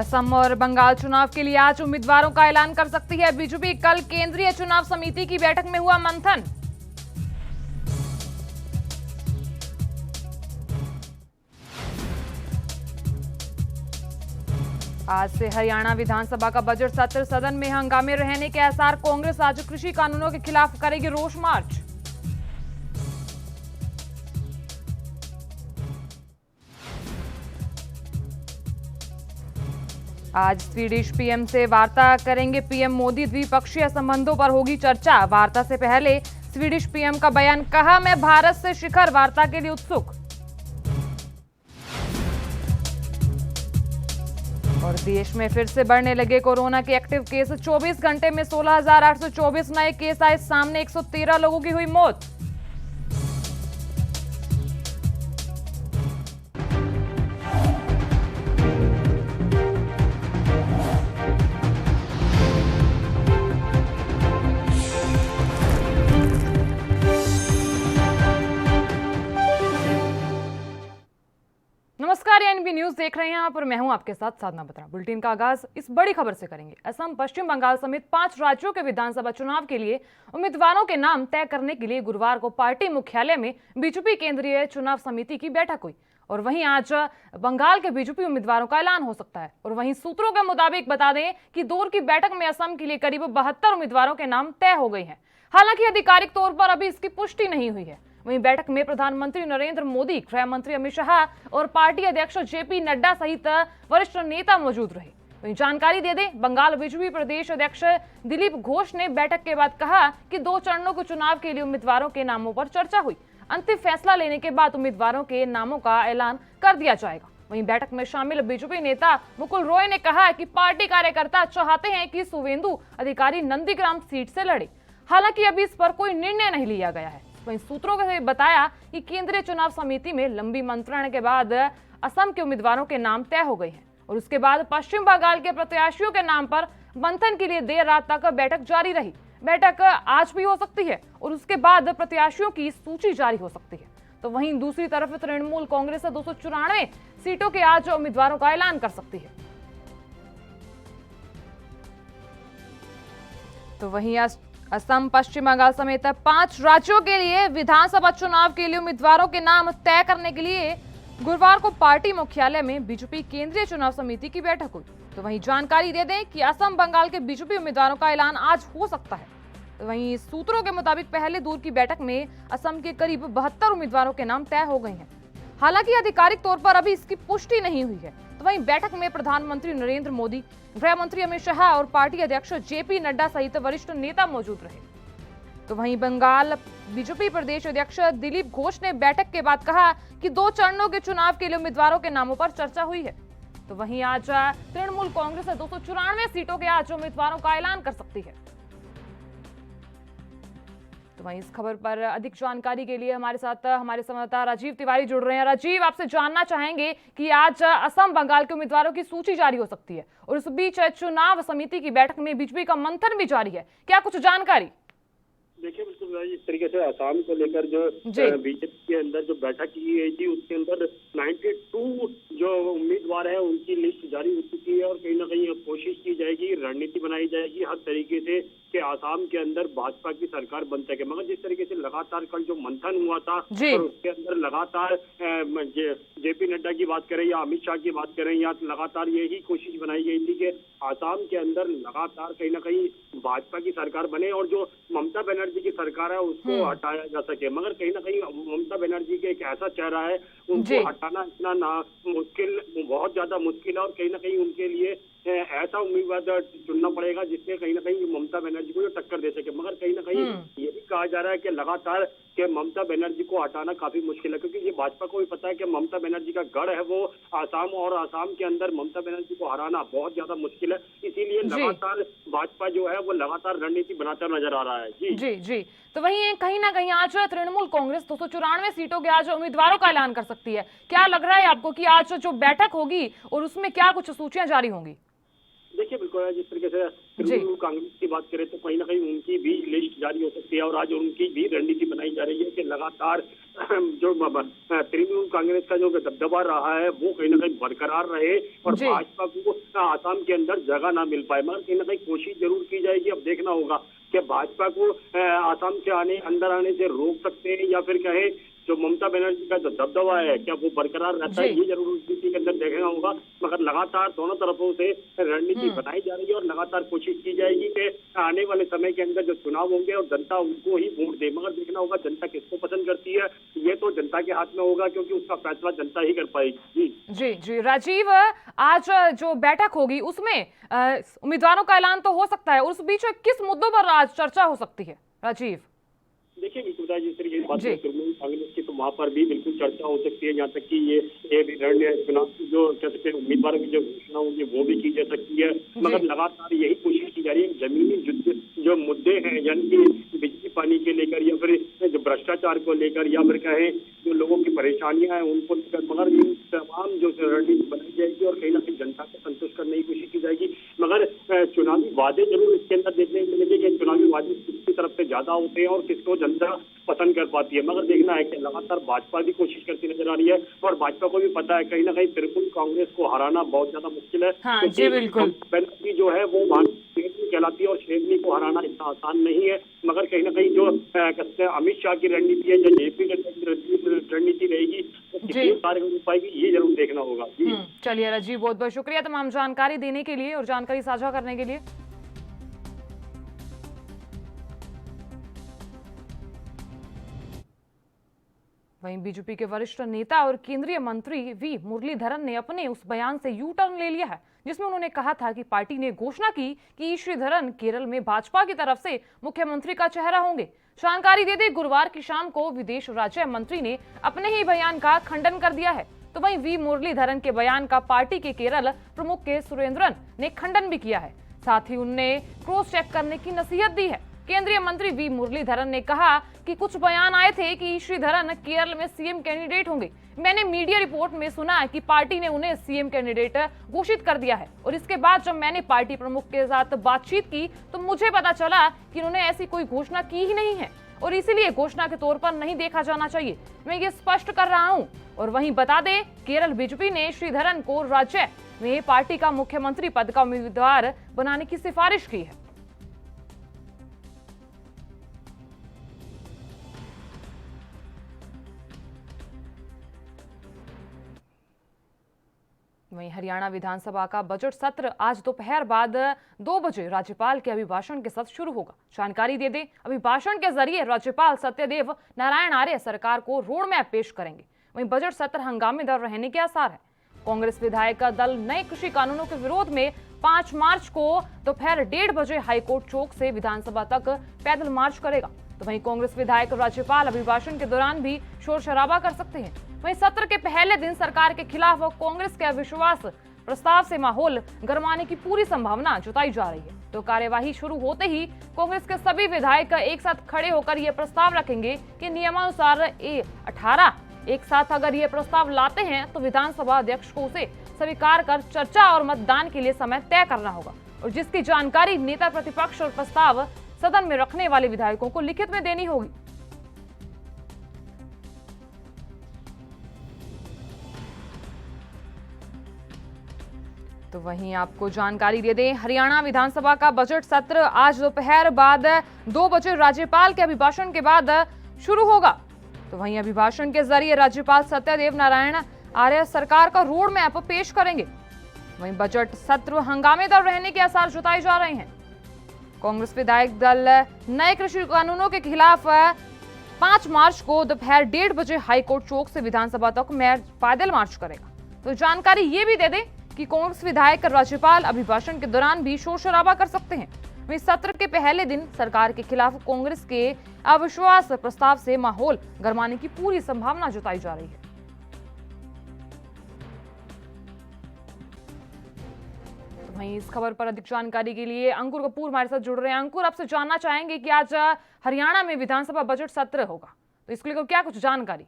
असम और बंगाल चुनाव के लिए आज उम्मीदवारों का ऐलान कर सकती है बीजेपी। कल केंद्रीय चुनाव समिति की बैठक में हुआ मंथन। आज से हरियाणा विधानसभा का बजट सत्र, सदन में हंगामे रहने के आसार। कांग्रेस आज कृषि कानूनों के खिलाफ करेगी रोष मार्च। आज स्वीडिश पीएम से वार्ता करेंगे पीएम मोदी। द्विपक्षीय संबंधों पर होगी चर्चा। वार्ता से पहले स्वीडिश पीएम का बयान, कहा मैं भारत से शिखर वार्ता के लिए उत्सुक। और देश में फिर से बढ़ने लगे कोरोना के एक्टिव केस। 24 घंटे में 16,824 नए केस आए सामने। 113 लोगों की हुई मौत। नमस्कार, एनबी न्यूज देख रहे हैं आप और मैं हूं आपके साथ साधना बत्रा। बुलेटिन का आगाज इस बड़ी खबर से करेंगे। असम, पश्चिम बंगाल समेत 5 राज्यों के विधानसभा चुनाव के लिए उम्मीदवारों के नाम तय करने के लिए गुरुवार को पार्टी मुख्यालय में बीजेपी केंद्रीय चुनाव समिति की बैठक हुई। और वहीं आज बंगाल के बीजेपी उम्मीदवारों का ऐलान हो सकता है। और वहीं सूत्रों के मुताबिक बता दें कि दौर की बैठक में असम के लिए करीब 72 उम्मीदवारों के नाम तय हो गए हैं। हालांकि आधिकारिक तौर पर अभी इसकी पुष्टि नहीं हुई है। वहीं बैठक में प्रधानमंत्री नरेंद्र मोदी, गृह मंत्री अमित शाह और पार्टी अध्यक्ष जेपी नड्डा सहित वरिष्ठ नेता मौजूद रहे। वहीं जानकारी दे दें, बंगाल बीजेपी प्रदेश अध्यक्ष दिलीप घोष ने बैठक के बाद कहा कि 2 चरणों के चुनाव के लिए उम्मीदवारों के नामों पर चर्चा हुई। अंतिम फैसला लेने के बाद उम्मीदवारों के नामों का ऐलान कर दिया जाएगा। वहीं बैठक में शामिल बीजेपी नेता मुकुल रॉय ने कहा कि पार्टी कार्यकर्ता चाहते हैं कि शुवेंदु अधिकारी नंदीग्राम सीट से लड़े। हालांकि अभी इस पर कोई निर्णय नहीं लिया गया है। वहीं सूत्रों ने बताया कि केंद्रीय चुनाव समिति में लंबी मंत्रणा के बाद असम के उम्मीदवारों के नाम तय हो गए हैं। और उसके बाद पश्चिम बंगाल के प्रत्याशियों के नाम पर मंथन के लिए देर रात तक बैठक जारी रही। बैठक आज भी हो सकती है और उसके बाद प्रत्याशियों की सूची जारी हो सकती है। तो वहीं दूसरी तरफ तृणमूल कांग्रेस 294 सीटों के आज उम्मीदवारों का ऐलान कर सकती है। तो वहीं असम, पश्चिम बंगाल समेत 5 राज्यों के लिए विधानसभा चुनाव के लिए उम्मीदवारों के नाम तय करने के लिए गुरुवार को पार्टी मुख्यालय में बीजेपी केंद्रीय चुनाव समिति की बैठक हुई। तो वहीं जानकारी दे दें कि असम, बंगाल के बीजेपी उम्मीदवारों का ऐलान आज हो सकता है। तो वहीं सूत्रों के मुताबिक पहले दौर की बैठक में असम के करीब 72 उम्मीदवारों के नाम तय हो गए हैं। हालांकि आधिकारिक तौर पर अभी इसकी पुष्टि नहीं हुई है। तो वहीं बैठक में प्रधानमंत्री नरेंद्र मोदी, गृह मंत्री अमित शाह और पार्टी अध्यक्ष जेपी नड्डा सहित वरिष्ठ नेता मौजूद रहे। तो वहीं बंगाल बीजेपी प्रदेश अध्यक्ष दिलीप घोष ने बैठक के बाद कहा कि 2 चरणों के चुनाव के लिए उम्मीदवारों के नामों पर चर्चा हुई है। तो वहीं आज तृणमूल कांग्रेस 294 सीटों के आज उम्मीदवारों का ऐलान कर सकती है। तो वहीं इस खबर पर अधिक जानकारी के लिए हमारे साथ हमारे संवाददाता राजीव तिवारी जुड़ रहे हैं। राजीव, आपसे जानना चाहेंगे कि आज असम, बंगाल के उम्मीदवारों की सूची जारी हो सकती है और उस बीच चुनाव समिति की बैठक में बीजेपी का मंथन भी जारी है। क्या कुछ जानकारी? देखिए, बिल्कुल इस तरीके से आसाम को लेकर जो बीजेपी के अंदर जो बैठक की गई थी उसके अंदर 92 जो उम्मीदवार है उनकी लिस्ट जारी हो चुकी है। और कहीं ना कहीं कोशिश की जाएगी, रणनीति बनाई जाएगी हर तरीके से कि आसाम के अंदर भाजपा की सरकार बन सके। मगर जिस तरीके से लगातार कल जो मंथन हुआ था और उसके अंदर लगातार जेपी नड्डा की बात करें या अमित शाह की बात करें, या लगातार यही कोशिश बनाई गई थी कि आसाम के अंदर लगातार कहीं ना कहीं भाजपा की सरकार बने और जो ममता बनर्जी की सरकार है उसको हटाया जा सके। मगर कहीं ना कहीं ममता बनर्जी के एक ऐसा चेहरा है, उनको हटाना इतना मुश्किल, बहुत ज्यादा मुश्किल है। और कहीं ना कहीं उनके लिए ऐसा उम्मीदवार चुनना पड़ेगा जिससे कहीं ना कहीं ममता बनर्जी को टक्कर दे सके। मगर कहीं ना कहीं ये भी कहा जा रहा है कि लगातार कि ममता बनर्जी को हटाना काफी मुश्किल है, क्योंकि ये भाजपा को भी पता है कि ममता बनर्जी का गढ़ है वो आसाम, और आसाम के अंदर ममता बनर्जी को हराना बहुत ज्यादा मुश्किल है। इसीलिए लगातार भाजपा जो है वो लगातार रणनीति बनाता नजर आ रहा है। जी। तो वहीं कहीं ना कहीं आज तृणमूल कांग्रेस 294 सीटों के आज उम्मीदवारों का ऐलान कर सकती है। क्या लग रहा है आपको कि आज जो बैठक होगी और उसमें क्या कुछ सूचियां जारी होंगी? देखिए, बिल्कुल जिस तरीके से तृणमूल कांग्रेस की बात करें तो कहीं ना कहीं उनकी भी लिस्ट जारी हो सकती है और आज उनकी भी रणनीति बनाई जा रही है कि लगातार जो तृणमूल कांग्रेस का जो दबदबा रहा है वो कहीं ना कहीं बरकरार रहे और भाजपा को आसाम के अंदर जगह ना मिल पाए, मगर कहीं ना कहीं कोशिश जरूर की जाएगी। अब देखना होगा कि भाजपा को आसाम से अंदर आने से रोक सकते हैं या फिर कहे जो ममता बनर्जी का जो दबदबा है क्या वो बरकरार रहता है, ये जरूर स्थिति के अंदर देखना होगा। मगर लगातार दोनों तरफों से रणनीति बनाई जा रही है और लगातार कोशिश की जाएगी कि आने वाले समय के अंदर जो चुनाव होंगे और जनता उनको ही वोट दे। मगर देखना होगा जनता किसको पसंद करती है, ये तो जनता के हाथ में होगा, क्योंकि उसका फैसला जनता ही कर पाएगी। जी जी राजीव, आज जो बैठक होगी उसमें उम्मीदवारों का ऐलान तो हो सकता है, उस बीच किस मुद्दों पर आज चर्चा हो सकती है राजीव? देखिए विकुदा, जिस तरीके की बात है तृणमूल कांग्रेस की, तो वहाँ पर भी बिल्कुल चर्चा हो सकती है। यहाँ तक कि ये रणनीति चुनाव जो कह सकते हैं उम्मीदवारों की जो घोषणा होगी वो भी की जा सकती है। मगर लगातार यही कोशिश की जा रही है जमीनी जो मुद्दे हैं, यानी कि बिजली पानी के लेकर या फिर जो भ्रष्टाचार को लेकर या फिर कहें जो लोगों की परेशानियां हैं उनको लेकर, मगर इन तमाम जो रणनीति बनाई जाएगी और कहीं ना कहीं जनता को संतुष्ट करने की कोशिश की जाएगी। मगर चुनावी वादे जरूर इसके अंदर देखने को मिलेंगे कि चुनावी वादे किसकी तरफ से ज्यादा होते हैं और किसको जनता पसंद कर पाती है। मगर देखना है कि लगातार भाजपा भी कोशिश करती नजर आ रही है और भाजपा को भी पता है कहीं ना कहीं तृणमूल कांग्रेस को हराना बहुत ज्यादा मुश्किल है। हाँ, जी बिल्कुल। बनर्जी जो है वो शेरनी कहलाती है और शेरनी को हराना इतना आसान नहीं है। मगर कहीं ना कहीं जो कहते हैं अमित शाह की रणनीति है, जो जेपी की रणनीति रहेगी वो कितनी कार्य हो पाएगी, ये जरूर देखना होगा। चलिए राजीव, बहुत बहुत शुक्रिया तमाम जानकारी देने के लिए और जानकारी साझा करने के लिए। वहीं बीजेपी के वरिष्ठ नेता और केंद्रीय मंत्री वी मुरलीधरन ने अपने उस बयान से यू टर्न ले लिया है जिसमें उन्होंने कहा था कि पार्टी ने घोषणा की कि श्रीधरन केरल में भाजपा की तरफ से मुख्यमंत्री का चेहरा होंगे। जानकारी दे दे, गुरुवार की शाम को विदेश राज्य मंत्री ने अपने ही बयान का खंडन कर दिया है। तो वहीं वी मुरलीधरन के बयान का पार्टी के केरल प्रमुख के सुरेंद्रन ने खंडन भी किया है। साथ ही उन्हें क्रॉस चेक करने की नसीहत दी है। केंद्रीय मंत्री वी मुरलीधरन ने कहा कि कुछ बयान आए थे कि श्रीधरन केरल में सीएम कैंडिडेट होंगे। मैंने मीडिया रिपोर्ट में सुना है कि पार्टी ने उन्हें सीएम कैंडिडेट घोषित कर दिया है और इसके बाद जब मैंने पार्टी प्रमुख के साथ बातचीत की तो मुझे पता चला कि उन्होंने ऐसी कोई घोषणा की ही नहीं है और इसीलिए घोषणा के तौर पर नहीं देखा जाना चाहिए। मैं ये स्पष्ट कर रहा हूँ। और वहीं बता दें, केरल बीजेपी ने श्रीधरन को राज्य में पार्टी का मुख्यमंत्री पद का उम्मीदवार बनाने की सिफारिश की है। वहीं हरियाणा विधानसभा का बजट सत्र आज दोपहर बाद 2 बजे राज्यपाल के अभिभाषण के साथ शुरू होगा। जानकारी दे दें, अभिभाषण के जरिए राज्यपाल सत्यदेव नारायण आर्य सरकार को रोड मैप पेश करेंगे। वहीं बजट सत्र हंगामेदार रहने के आसार है। कांग्रेस विधायक दल नए कृषि कानूनों के विरोध में 5 मार्च को दोपहर 1:30 बजे हाईकोर्ट चौक से विधानसभा तक पैदल मार्च करेगा। तो वहीं कांग्रेस विधायक राज्यपाल अभिभाषण के दौरान भी शोर शराबा कर सकते हैं। वहीं सत्र के पहले दिन सरकार के खिलाफ कांग्रेस के अविश्वास प्रस्ताव से माहौल गरमाने की पूरी संभावना जताई जा रही है। तो कार्यवाही शुरू होते ही कांग्रेस के सभी विधायक एक साथ खड़े होकर यह प्रस्ताव रखेंगे कि नियमानुसार A18 एक साथ अगर ये प्रस्ताव लाते हैं तो विधानसभा अध्यक्ष को उसे स्वीकार कर चर्चा और मतदान के लिए समय तय करना होगा और जिसकी जानकारी नेता प्रतिपक्ष और प्रस्ताव सदन में रखने वाले विधायकों को लिखित में देनी होगी। तो वहीं आपको जानकारी दे दें, हरियाणा विधानसभा का बजट सत्र आज दोपहर बाद 2 बजे राज्यपाल के अभिभाषण के बाद शुरू होगा। तो वहीं अभिभाषण के जरिए राज्यपाल सत्यदेव नारायण आर्य सरकार का रोड मैप पेश करेंगे। वहीं बजट सत्र हंगामेदार रहने के आसार जताए जा रहे हैं। कांग्रेस विधायक दल नए कृषि कानूनों के खिलाफ 5 मार्च को दोपहर 1:30 बजे हाईकोर्ट चौक से विधानसभा तक पैदल मार्च करेगा। तो जानकारी ये भी दे दें कि कांग्रेस विधायक राज्यपाल अभिभाषण के दौरान भी शोर शराबा कर सकते हैं। वहीं सत्र के पहले दिन सरकार के खिलाफ कांग्रेस के अविश्वास प्रस्ताव से माहौल गरमाने की पूरी संभावना जताई जा रही है। तो वहीं इस खबर पर अधिक जानकारी के लिए अंकुर कपूर हमारे साथ जुड़ रहे हैं। अंकुर, आपसे जानना चाहेंगे कि आज हरियाणा में विधानसभा बजट सत्र होगा, तो इसके लिए क्या कुछ जानकारी?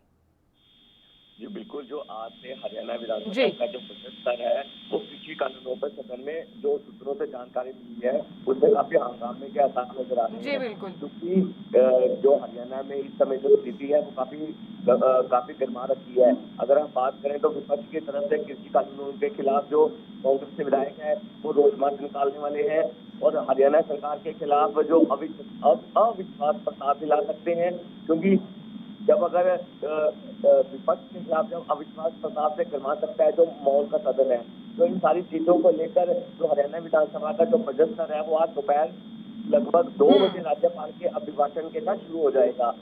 जी बिल्कुल, जो आज से हरियाणा विधानसभा जी का जो बजट स्तर है, वो कृषि कानूनों पर सदन में जो सूत्रों से जानकारी मिली है, उसमें काफी हंगामे के आसार नजर आ रहे जी हैं। बिल्कुल। क्योंकि जो हरियाणा में इस समय जो स्थिति है, वो काफी गर्मा रखी है। अगर हम बात करें तो विपक्ष की तरफ से कृषि कानूनों के खिलाफ जो कांग्रेस के विधायक है, वो रोष मार्च निकालने वाले हैं और हरियाणा सरकार के खिलाफ जो अविश्वास प्रस्ताव भी ला सकते हैं, क्योंकि जब अगर विपक्ष के खिलाफ जब अविश्वास प्रस्ताव से गर्मा सकता है जो माहौल का सदन है, तो इन सारी चीजों को लेकर जो हरियाणा विधानसभा का जो बजट सत्र है, वो आज दोपहर लगभग 2 बजे राज्यपाल के अभिभाषण के साथ शुरू हो जाएगा।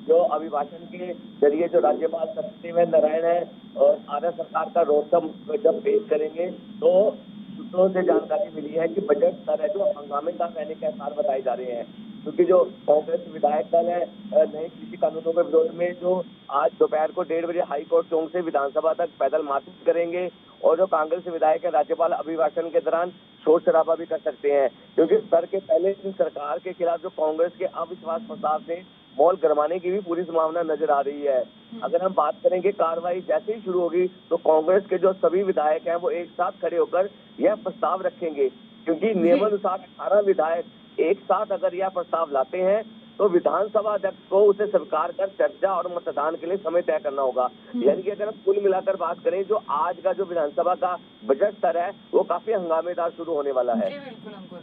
जो अभिभाषण के जरिए जो राज्यपाल सत्यदेव नारायण है और आर्य सरकार का रोस्टम जब पेश करेंगे, तो सूत्रों से जानकारी मिली है कि बजट सत्र है जो हंगामेदार रहने के आसार बताए जा रहे हैं, क्योंकि जो कांग्रेस विधायक दल है नए कृषि कानूनों के विरोध में जो आज दोपहर को 1:30 बजे हाईकोर्ट चौक से विधानसभा तक पैदल मार्च करेंगे और जो कांग्रेस विधायक है राज्यपाल अभिभाषण के दौरान शोर शराबा भी कर सकते हैं, क्योंकि सत्र के पहले दिन सरकार के खिलाफ जो कांग्रेस के अविश्वास प्रस्ताव से माहौल गरमाने की भी पूरी संभावना नजर आ रही है। अगर हम बात करेंगे कार्रवाई जैसे ही शुरू होगी, तो कांग्रेस के जो सभी विधायक हैं वो एक साथ खड़े होकर यह प्रस्ताव रखेंगे, क्योंकि नियमानुसार 18 विधायक एक साथ अगर यह प्रस्ताव लाते हैं तो विधानसभा अध्यक्ष को उसे स्वीकार कर चर्चा और मतदान के लिए समय तय करना होगा। यानी कि अगर हम कुल मिलाकर बात करें, जो आज का जो विधानसभा का बजट सत्र है, वो काफी हंगामेदार शुरू होने वाला है। जी बिल्कुल अंकुर।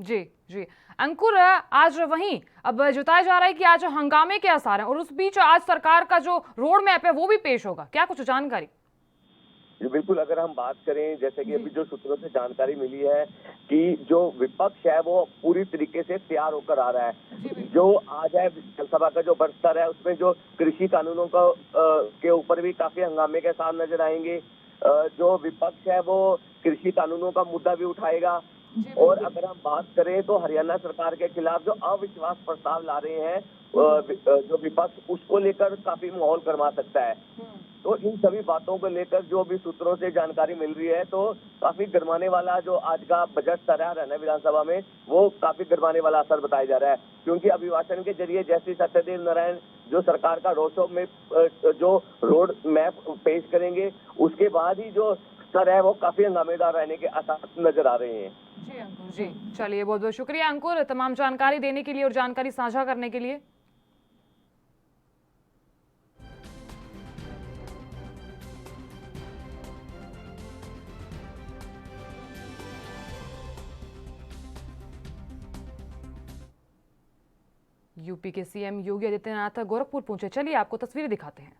जी अंकुर, आज वहीं अब जताया जा रहा है कि आज हंगामे के आसार हैं और उस बीच आज सरकार का जो रोड मैप है वो भी पेश होगा, क्या कुछ जानकारी? बिल्कुल, अगर हम बात करें, जैसे कि अभी जो सूत्रों से जानकारी मिली है कि जो विपक्ष है वो पूरी तरीके से तैयार होकर आ रहा है। जो आज है विधानसभा का जो बजट सत्र है, उसमें जो कृषि कानूनों का के ऊपर भी काफी हंगामे के साथ नजर आएंगे। जो विपक्ष है वो कृषि कानूनों का मुद्दा भी उठाएगा और अगर हम बात करें तो हरियाणा सरकार के खिलाफ जो अविश्वास प्रस्ताव ला रहे हैं जो विपक्ष, उसको लेकर काफी माहौल गरमा सकता है। तो इन सभी बातों को लेकर जो भी सूत्रों से जानकारी मिल रही है, तो काफी गरमाने वाला जो आज का बजट सत्र है हरियाणा विधानसभा में, वो काफी गरमाने वाला असर बताया जा रहा है, क्योंकि अभिभाषण के जरिए जैसे सत्यदेव नारायण जो सरकार का रोड शो में जो रोड मैप पेश करेंगे, उसके बाद ही जो सत्र है वो काफी हंगामेदार रहने के आसार नजर आ रहे हैं। जी अंकुर जी, चलिए बहुत बहुत शुक्रिया अंकुर तमाम जानकारी देने के लिए और जानकारी साझा करने के लिए। यूपी के सीएम योगी आदित्यनाथ गोरखपुर पहुंचे, चलिए आपको तस्वीरें दिखाते हैं।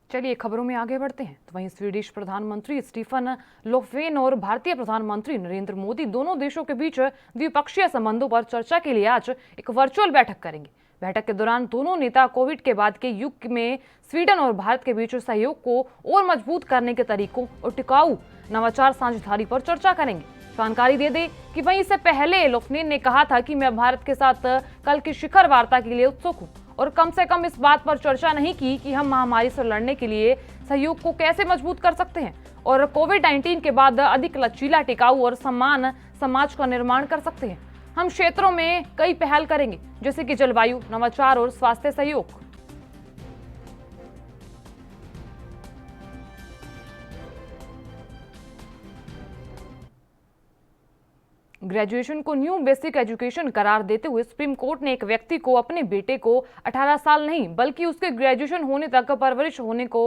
चलिए खबरों में आगे बढ़ते हैं। तो वहीं स्वीडिश प्रधानमंत्री स्टीफन लोफवेन और भारतीय प्रधानमंत्री नरेंद्र मोदी दोनों देशों के बीच द्विपक्षीय संबंधों पर चर्चा के लिए आज एक वर्चुअल बैठक करेंगे। बैठक के दौरान दोनों नेता कोविड के बाद के युग में स्वीडन और भारत के बीच सहयोग को और मजबूत करने के तरीकों और टिकाऊ नवाचार साझेदारी पर चर्चा करेंगे। जानकारी दे दें कि वहीं इससे पहले लोफवेन ने कहा था कि मैं भारत के साथ कल की शिखर वार्ता के लिए उत्सुक हूं और कम से कम इस बात पर चर्चा नहीं की कि हम महामारी से लड़ने के लिए सहयोग को कैसे मजबूत कर सकते हैं और कोविड-19 के बाद अधिक लचीला, टिकाऊ और समान समाज का निर्माण कर सकते हैं। हम क्षेत्रों में कई पहल करेंगे, जैसे कि जलवायु, नवाचार और स्वास्थ्य सहयोग। ग्रेजुएशन को न्यू बेसिक एजुकेशन करार देते हुए सुप्रीम कोर्ट ने एक व्यक्ति को अपने बेटे को 18 साल नहीं बल्कि उसके ग्रेजुएशन होने तक परवरिश होने को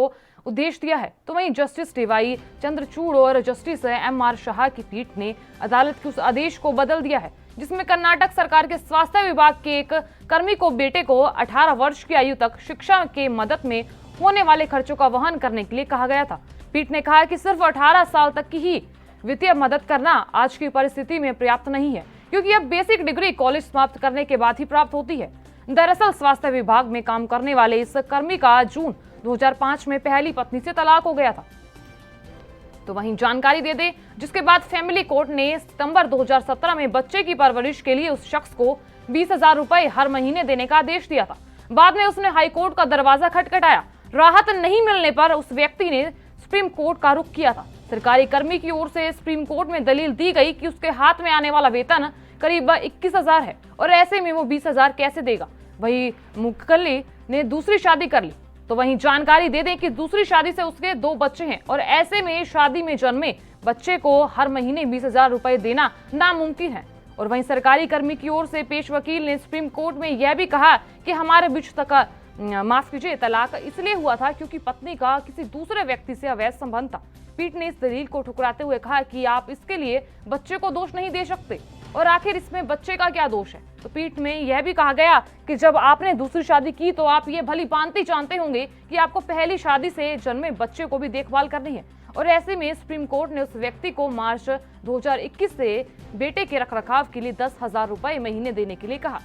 उद्देश्य दिया है। तो वहीं जस्टिस DY चंद्रचूड़ और जस्टिस MR शाह की पीठ ने अदालत के उस आदेश को बदल दिया है जिसमें कर्नाटक सरकार के स्वास्थ्य विभाग के एक कर्मी को बेटे को 18 वर्ष की आयु तक शिक्षा के मदद में होने वाले खर्चों का वहन करने के लिए कहा गया था। पीठ ने कहा कि सिर्फ 18 साल तक की ही वित्तीय मदद करना आज की परिस्थिति में पर्याप्त नहीं है, क्योंकि अब बेसिक डिग्री कॉलेज समाप्त करने के बाद ही प्राप्त होती है। दरअसल स्वास्थ्य विभाग में काम करने वाले इस कर्मी का जून 2005 में पहली पत्नी से तलाक हो गया था। तो वहीं जानकारी दे दे, जिसके बाद फैमिली कोर्ट ने सितंबर 2017 में बच्चे की परवरिश के लिए उस शख्स को 20,000 रुपए हर महीने देने का आदेश दिया था। बाद में उसने हाईकोर्ट का दरवाजा खटखटाया। राहत नहीं मिलने पर उस व्यक्ति ने सुप्रीम कोर्ट का रुख किया था। सरकारी कर्मी की ओर से सुप्रीम कोर्ट में दलील दी गई कि उसके हाथ में आने वाला वेतन करीब 21,000 है और ऐसे में वो 20,000 कैसे देगा। वही मुकल्ली ने दूसरी शादी कर ली। तो वहीं जानकारी दे दें कि दूसरी शादी से उसके 2 बच्चे हैं और ऐसे में शादी में जन्मे बच्चे को हर महीने 20,000 रुपए देना नामुमकिन है। और वहीं सरकारी कर्मी की ओर से पेश वकील ने सुप्रीम कोर्ट में यह भी कहा कि हमारे बीच तलाक इसलिए हुआ था क्योंकि पत्नी का किसी दूसरे व्यक्ति से अवैध संबंध था। पीठ ने इस दलील को ठुकराते हुए कहा कि आप इसके लिए बच्चे को दोष नहीं दे सकते और आखिर इसमें बच्चे का क्या दोष है। तो पीठ में यह भी कहा गया कि जब आपने दूसरी शादी की तो आप ये भली भांति जानते होंगे कि आपको पहली शादी से जन्मे बच्चे को भी देखभाल करनी है और ऐसे में सुप्रीम कोर्ट ने उस व्यक्ति को मार्च 2021 से बेटे के रखरखाव के लिए 10,000 रुपए महीने देने के लिए कहा।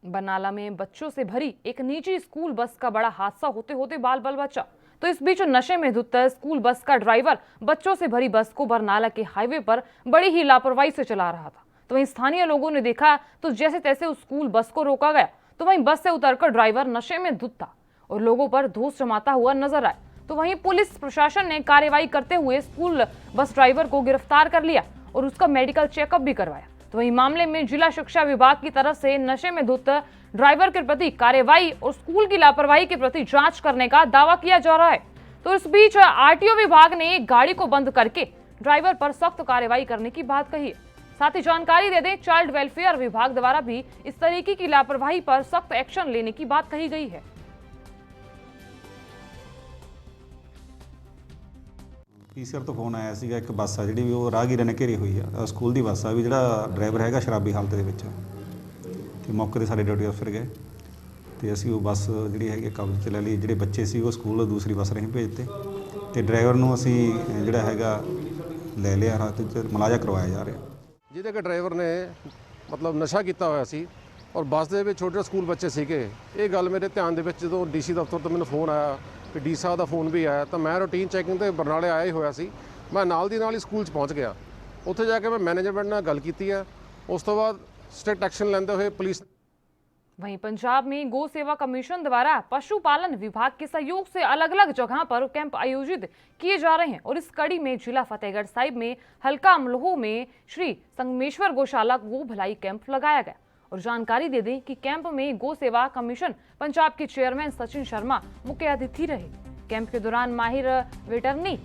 बरनाला में बच्चों से भरी एक निजी स्कूल बस का बड़ा हादसा होते होते बाल बाल बचा। तो इस बीच नशे में धुत स्कूल बस का ड्राइवर बच्चों से भरी बस को बरनाला के हाईवे पर बड़ी ही लापरवाही से चला रहा था। तो वहीं स्थानीय लोगों ने देखा तो जैसे तैसे उस स्कूल बस को रोका गया। तो वहीं बस से उतरकर ड्राइवर नशे में धुत था और लोगों पर धूस जमाता हुआ नजर आया। तो वहीं पुलिस प्रशासन ने कार्रवाई करते हुए स्कूल बस ड्राइवर को गिरफ्तार कर लिया और उसका मेडिकल चेकअप भी करवाया। तो वहीं मामले में जिला शिक्षा विभाग की तरफ से नशे में धुत ड्राइवर के प्रति कार्रवाई और स्कूल की लापरवाही के प्रति जांच करने का दावा किया जा रहा है। तो इस बीच RTO विभाग ने गाड़ी को बंद करके ड्राइवर पर सख्त कार्रवाई करने की बात कही है। साथ ही जानकारी दे दें, चाइल्ड वेलफेयर विभाग द्वारा भी इस तरीके की लापरवाही पर सख्त एक्शन लेने की बात कही गई है। PCR ਤੋਂ ਫੋਨ ਆਇਆ ਸੀਗਾ ਇੱਕ ਬੱਸ ਆ ਜਿਹੜੀ ਵੀ ਉਹ ਰਾਹਗੀਰਾਂ ਨੇ ਘੇਰੀ ਹੋਈ ਆ ਸਕੂਲ ਦੀ ਬੱਸ ਆ ਵੀ ਜਿਹੜਾ ਡਰਾਈਵਰ ਹੈਗਾ ਸ਼ਰਾਬੀ ਹਾਲਤ ਦੇ ਵਿੱਚ ਤੇ ਮੌਕੇ ਤੇ ਸਾਡੇ ਡਿਊਟੀ ਅਫਸਰ ਗਏ ਤੇ ਅਸੀਂ ਉਹ ਬੱਸ ਜਿਹੜੀ ਹੈਗੀ ਕਬਜ਼ੇ 'ਚ ਲੈ ਲਈ। ਜਿਹੜੇ ਬੱਚੇ ਸੀ ਉਹ ਸਕੂਲ ਦੂਸਰੀ ਬੱਸ ਰਾਹੀਂ ਭੇਜਤੇ ਤੇ ਡਰਾਈਵਰ ਨੂੰ ਅਸੀਂ ਜਿਹੜਾ ਹੈਗਾ ਲੈ ਲਿਆ ਰਾਤ 'ਚ ਮੁਲਾਜ਼ਾ ਕਰਵਾਇਆ ਜਾ ਰਿਹਾ। ਜਿਹਦੇ ਕਿ ਡਰਾਈਵਰ ਨੇ ਮਤਲਬ ਨਸ਼ਾ ਕੀਤਾ ਹੋਇਆ ਸੀ ਔਰ ਬੱਸ ਦੇ ਵਿੱਚ ਛੋਟੇ ਸਕੂਲ ਬੱਚੇ ਸੀਗੇ। ਇਹ ਗੱਲ ਮੇਰੇ ਧਿਆਨ ਦੇ ਵਿੱਚ ਜਦੋਂ DC ਦਫ਼ਤਰ ਤੋਂ ਮੈਨੂੰ ਫੋਨ ਆਇਆ ਕਿ ਡੀ ਸਾਹਿਬ ਦਾ ਫੋਨ ਵੀ ਆਇਆ ਤਾਂ ਮੈਂ ਰੂਟੀਨ ਚੈਕਿੰਗ ਤੇ ਬਰਨਾਲੇ ਆਇਆ ਹੀ ਹੋਇਆ ਸੀ। ਮੈਂ ਨਾਲ ਦੀ ਨਾਲ ਹੀ ਸਕੂਲ 'ਚ ਪਹੁੰਚ ਗਿਆ। ਉੱਥੇ ਜਾ ਕੇ ਮੈਂ ਮੈਨੇਜਮੈਂਟ ਨਾਲ ਗੱਲ ਕੀਤੀ ਹੈ। ਉਸ ਤੋਂ ਬਾਅਦ स्ट्रिक्ट एक्शन लेते हुए पुलिस। वहीं पंजाब में गौ सेवा कमीशन द्वारा पशुपालन विभाग के सहयोग से अलग अलग जगह पर कैंप आयोजित किए जा रहे हैं और इस कड़ी में जिला फतेहगढ़ साहिब में हल्का अमलोह में श्री संगमेश्वर गौशाला गो भलाई कैंप लगाया गया। और जानकारी दे दें कि कैंप में गौ सेवा कमीशन पंजाब के चेयरमैन सचिन शर्मा मुख्य अतिथि रहे। कैंप के दौरान माहिर वेटरनरी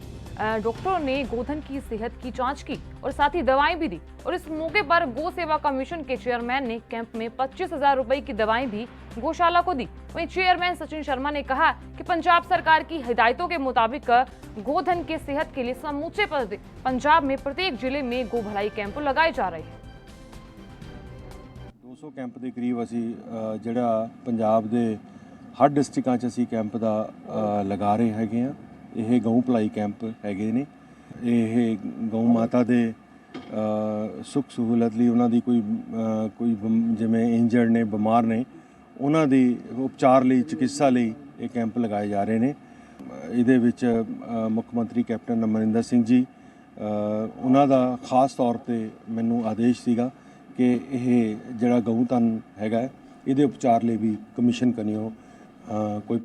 डॉक्टरों ने गोधन की सेहत की जांच की और साथ ही दवाएं भी दी। और इस मौके पर गौ सेवा कमीशन के चेयरमैन ने कैंप में 25,000 रुपए की दवाएं भी गौशाला को दी। वहीं चेयरमैन सचिन शर्मा ने कहा कि पंजाब सरकार की हिदायतों के मुताबिक गोधन के सेहत के लिए समूचे पंजाब में प्रत्येक जिले में गो भलाई कैंप लगाए जा रहे हैं। 200 कैंप के करीब असी जिहड़ा पंजाब के हर डिस्ट्रिक्टां 'च असी कैंप दा लगा रहे हैगे आ। ਇਹ ਗਊ ਭਲਾਈ ਕੈਂਪ ਹੈਗੇ ਨੇ। ਇਹ ਗਊ ਮਾਤਾ ਦੇ ਸੁੱਖ ਸਹੂਲਤ ਲਈ ਉਹਨਾਂ ਦੀ ਕੋਈ ਜਿਵੇਂ ਇੰਜਰਡ ਨੇ, ਬਿਮਾਰ ਨੇ, ਉਹਨਾਂ ਦੀ ਉਪਚਾਰ ਲਈ, ਚਿਕਿਤਸਾ ਲਈ ਇਹ ਕੈਂਪ ਲਗਾਏ ਜਾ ਰਹੇ ਨੇ। ਇਹਦੇ ਵਿੱਚ ਮੁੱਖ ਮੰਤਰੀ ਕੈਪਟਨ ਅਮਰਿੰਦਰ ਸਿੰਘ ਜੀ ਉਹਨਾਂ ਦਾ ਖਾਸ ਤੌਰ ਤੇ ਮੈਨੂੰ ਆਦੇਸ਼ ਸੀਗਾ ਕਿ ਇਹ ਜਿਹੜਾ ਗਊ ਧਨ ਹੈਗਾ ਇਹਦੇ ਉਪਚਾਰ ਲਈ ਵੀ ਕਮਿਸ਼ਨ ਕਰਿਓ कोई।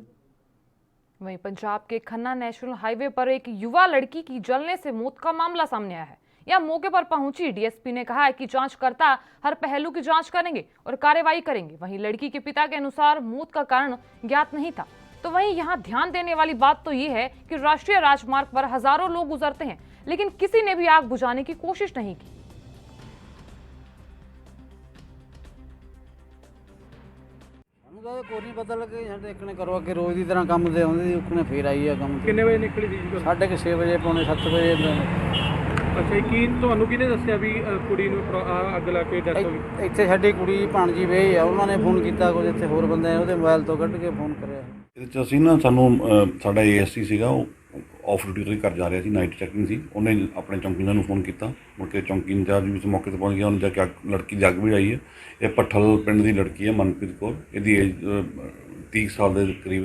वहीं पंजाब के खन्ना नेशनल हाईवे पर एक युवा लड़की की जलने से मौत का मामला सामने आया है। यह मौके पर पहुंची डीएसपी ने कहा है कि जांचकर्ता हर पहलू की जांच करेंगे और कार्रवाई करेंगे। वहीं लड़की के पिता के अनुसार मौत का कारण ज्ञात नहीं था। तो वहीं यहाँ ध्यान देने वाली बात तो ये है कि राष्ट्रीय राजमार्ग पर हजारों लोग गुजरते हैं, लेकिन किसी ने भी आग बुझाने की कोशिश नहीं की। कोई नहीं पता लगे साढ़े एक ने करो के रोज की तरह काम से आਉਂਦੇ ਉਕਨੇ ਫੇਰ ਆਈ ਆ ਕੰਮ ਕਿੰਨੇ ਵਜੇ ਨਿਕਲੀ ਸੀ ਜੀ? 6:30 ਵਜੇ ਪੌਣੇ 7 ਵਜੇ ਅੱਛਾ, ਕੀ ਤੁਹਾਨੂੰ ਕਿਹਨੇ ਦੱਸਿਆ ਵੀ ਕੁੜੀ ਨੂੰ ਅੱਗ ਲਾ ਕੇ ਡੈਥ ਹੋ ਗਈ? ਇੱਥੇ ਸਾਡੀ ਕੁੜੀ ਭਾਣਜੀ ਵੇਈ ਆ, ਉਹਨਾਂ ਨੇ ਫੋਨ ਕੀਤਾ, ਕੁਝ ਇੱਥੇ ਹੋਰ ਬੰਦੇ ਉਹਦੇ ਮੋਬਾਈਲ ਤੋਂ ਕੱਢ ਕੇ ਫੋਨ ਕਰਿਆ। ਇਹਦੇ 'ਚ ਅਸੀਂ ਨਾ ਸਾਨੂੰ ਸਾਡਾ ਏਐਸਸੀ ਸੀਗਾ, ਉਹ ਆਫ ਡਿਊਟੀ ਤੋਂ ਘਰ ਜਾ ਰਿਹਾ ਸੀ, ਨਾਈਟ ਚੈਕਿੰਗ ਸੀ। ਉਹਨੇ ਆਪਣੇ ਚੌਂਕੀਦਾਰ ਨੂੰ ਫੋਨ ਕੀਤਾ, ਮੁੜ ਕੇ ਚੌਂਕੀ ਇੰਚਾਰਜ ਵੀ ਮੌਕੇ 'ਤੇ ਪਹੁੰਚ ਗਿਆ। ਉਹਨੇ ਜਾ ਕੇ ਲੜਕੀ ਦੀ ਅੱਗ ਵੀ ਆਈ ਹੈ। ਇਹ ਪੱਠਲ ਪਿੰਡ ਦੀ ਲੜਕੀ ਹੈ, ਮਨਪ੍ਰੀਤ ਕੌਰ। ਇਹਦੀ ਏਜ 30 साल के करीब।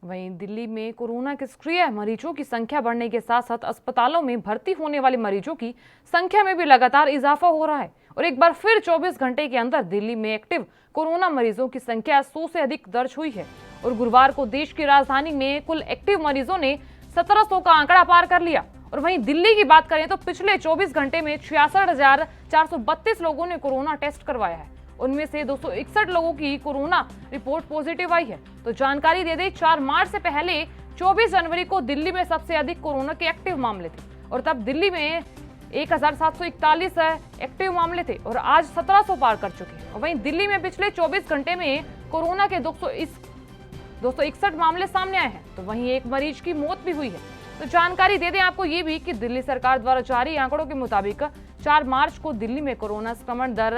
वहीं दिल्ली में कोरोना के सक्रिय मरीजों की संख्या बढ़ने के साथ साथ अस्पतालों में भर्ती होने वाले मरीजों की संख्या में भी लगातार इजाफा हो रहा है और एक बार फिर 24 घंटे के अंदर दिल्ली में एक्टिव कोरोना मरीजों की संख्या 100 से अधिक दर्ज हुई है और गुरुवार को देश की राजधानी में कुल एक्टिव मरीजों ने 1700 का आंकड़ा पार कर लिया। और वहीं दिल्ली की बात करें तो पिछले 24 घंटे में 66,432 लोगों ने कोरोना टेस्ट करवाया है। उनमें से 261 लोगों की कोरोना रिपोर्ट पॉजिटिव आई है। तो जानकारी दे दें, 4 मार्च से पहले 24 जनवरी को दिल्ली में सबसे अधिक कोरोना के एक्टिव मामले थे और तब दिल्ली में 1741 एक्टिव मामले थे और आज 1700 पार कर चुके हैं। और वहीं दिल्ली में पिछले 24 घंटे में कोरोना के 261 मामले सामने आए हैं। तो वहीं एक मरीज की मौत भी हुई है। तो जानकारी दे दें आपको ये भी कि दिल्ली सरकार द्वारा जारी आंकड़ों के मुताबिक 4 मार्च को दिल्ली में कोरोना संक्रमण दर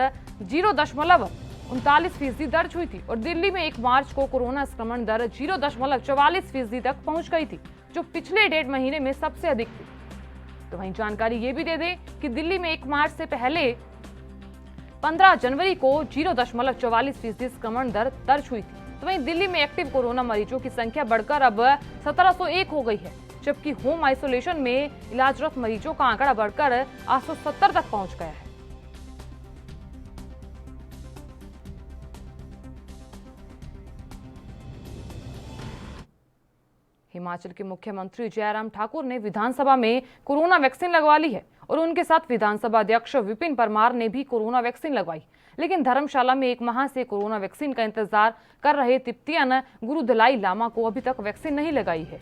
0.39% दर्ज हुई थी और दिल्ली में 1 मार्च को कोरोना संक्रमण दर 0.44% तक पहुंच गई थी, जो पिछले 1.5 महीने में सबसे अधिक थी। तो वहीं जानकारी ये भी दे दें कि दिल्ली में 1 मार्च से पहले 15 जनवरी को 0.44% संक्रमण दर दर्ज हुई थी। तो वहीं दिल्ली में एक्टिव कोरोना मरीजों की संख्या बढ़कर अब 1701 हो गई है, जबकि होम आइसोलेशन में इलाजरत मरीजों का आंकड़ा बढ़कर 870 तक पहुंच गया है। हिमाचल के मुख्यमंत्री जयराम ठाकुर ने विधानसभा में कोरोना वैक्सीन लगवा ली है और उनके साथ विधानसभा अध्यक्ष विपिन परमार ने भी कोरोना वैक्सीन लगवाई। लेकिन धर्मशाला में 1 माह से कोरोना वैक्सीन का इंतजार कर रहे तिब्बतियन गुरु दलाई लामा को अभी तक वैक्सीन नहीं लगाई है।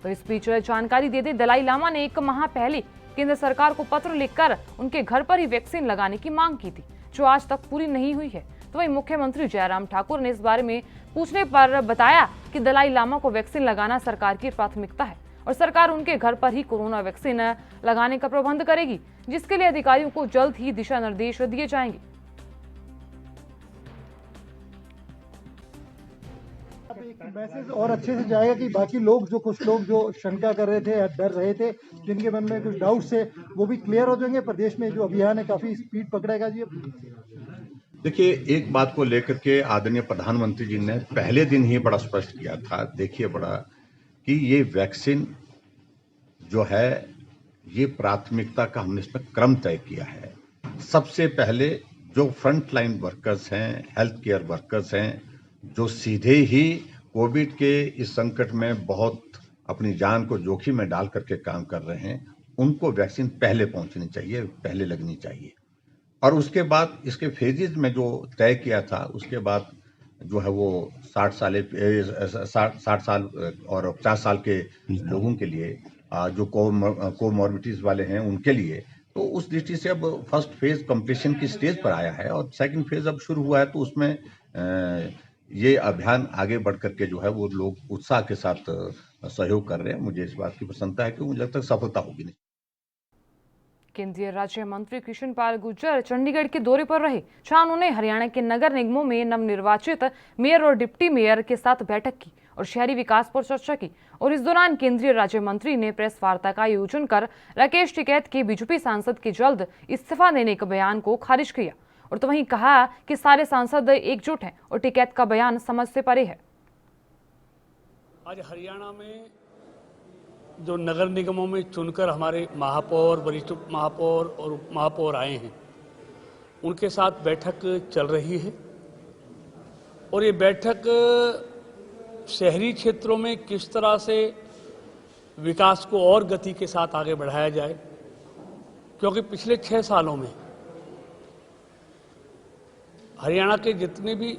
तो इस बीच जानकारी दे दें, दलाई लामा ने 1 माह पहले केंद्र सरकार को पत्र लिखकर उनके घर पर ही वैक्सीन लगाने की मांग की थी, जो आज तक पूरी नहीं हुई है। तो वहीं मुख्यमंत्री जयराम ठाकुर ने इस बारे में पूछने पर बताया कि दलाई लामा को वैक्सीन लगाना सरकार की प्राथमिकता है और सरकार उनके घर पर ही कोरोना वैक्सीन लगाने का प्रबंध करेगी, जिसके लिए अधिकारियों को जल्द ही दिशा निर्देश दिए जाएंगे। मैसेज और अच्छे से जाएगा कि बाकी लोग कुछ लोग जो शंका कर रहे थे या डर रहे थे, जिनके मन में कुछ डाउट्स है, वो भी क्लियर हो जाएंगे। प्रदेश में जो अभियान है काफी स्पीड पकड़ेगा जी। देखिए, एक बात को लेकर के आदरणीय प्रधानमंत्री जी ने पहले दिन ही बड़ा स्पष्ट किया था, देखिए बड़ा, कि ये वैक्सीन जो है ये प्राथमिकता का हमने इसमें क्रम तय किया है। सबसे पहले जो फ्रंट लाइन वर्कर्स हैं, हेल्थ केयर वर्कर्स हैं, जो सीधे ही कोविड के इस संकट में बहुत अपनी जान को जोखिम में डाल करके काम कर रहे हैं, उनको वैक्सीन पहले पहुंचनी चाहिए, पहले लगनी चाहिए। और उसके बाद इसके फेजेज में जो तय किया था, उसके बाद जो है वो 60 साल और 50 साल के लोगों के लिए, जो कोमॉर्बिडिटीज वाले हैं उनके लिए, तो उस दृष्टि से अब फर्स्ट फेज कंप्लीशन की स्टेज पर आया है और सेकंड फेज अब शुरू हुआ है। तो उसमें ये अभियान आगे बढ़ करके जो है वो लोग उत्साह के साथ सहयोग कर रहे हैं। मुझे इस बात की प्रसन्नता है कि मुझे लगता है सफलता होगी। नहीं, केंद्रीय राज्य मंत्री कृष्ण पाल गुर्जर चंडीगढ़ के दौरे पर रहे, जहां उन्होंने हरियाणा के नगर निगमों में नवनिर्वाचित मेयर और डिप्टी मेयर के साथ बैठक की और शहरी विकास पर चर्चा की। और इस दौरान केंद्रीय राज्य मंत्री ने प्रेस वार्ता का आयोजन कर राकेश टिकैत के बीजेपी सांसद के जल्द इस्तीफा देने के बयान को खारिज किया। और तो वहीं कहा कि सारे सांसद एकजुट हैं और टिकैत का बयान समझ से परे है। आज हरियाणा में जो नगर निगमों में चुनकर हमारे महापौर, वरिष्ठ महापौर और उप महापौर आए हैं, उनके साथ बैठक चल रही है और ये बैठक शहरी क्षेत्रों में किस तरह से विकास को और गति के साथ आगे बढ़ाया जाए, क्योंकि पिछले 6 सालों में हरियाणा के जितने भी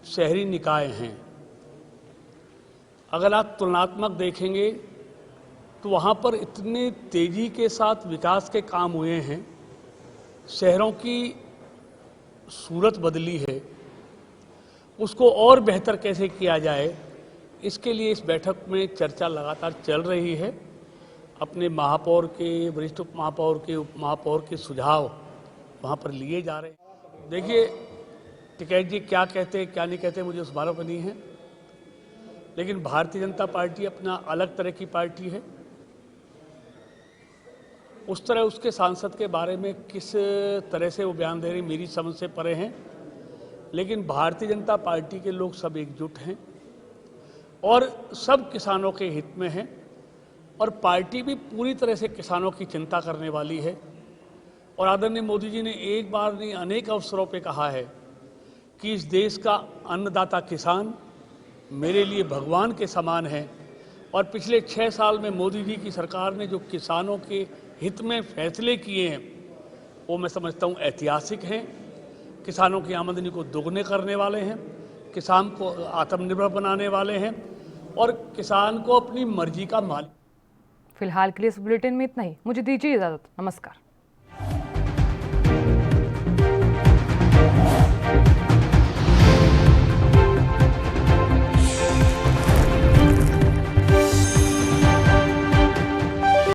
शहरी निकाय हैं, अगर आप तुलनात्मक देखेंगे तो वहाँ पर इतनी तेजी के साथ विकास के काम हुए हैं, शहरों की सूरत बदली है। उसको और बेहतर कैसे किया जाए, इसके लिए इस बैठक में चर्चा लगातार चल रही है। अपने महापौर के, वरिष्ठ उप महापौर के सुझाव वहाँ पर लिए जा रहे हैं। देखिए, टिकैत जी क्या कहते क्या नहीं कहते मुझे उस बारे में नहीं है, लेकिन भारतीय जनता पार्टी अपना अलग तरह की पार्टी है। उस तरह उसके सांसद के बारे में किस तरह से वो बयान दे रही मेरी समझ से परे हैं, लेकिन भारतीय जनता पार्टी के लोग सब एकजुट हैं और सब किसानों के हित में हैं और पार्टी भी पूरी तरह से किसानों की चिंता करने वाली है। और आदरणीय मोदी जी ने एक बार नहीं अनेक अवसरों पे कहा है कि इस देश का अन्नदाता किसान मेरे लिए भगवान के समान है। और पिछले 6 साल में मोदी जी की सरकार ने जो किसानों के हित में फैसले किए हैं वो मैं समझता हूँ ऐतिहासिक हैं। किसानों की आमदनी को दोगुने करने वाले हैं, किसान को आत्मनिर्भर बनाने वाले हैं और किसान को अपनी मर्जी का मालिक। फिलहाल के लिए इस बुलेटिन में इतना ही। मुझे दीजिए इजाजत। नमस्कार।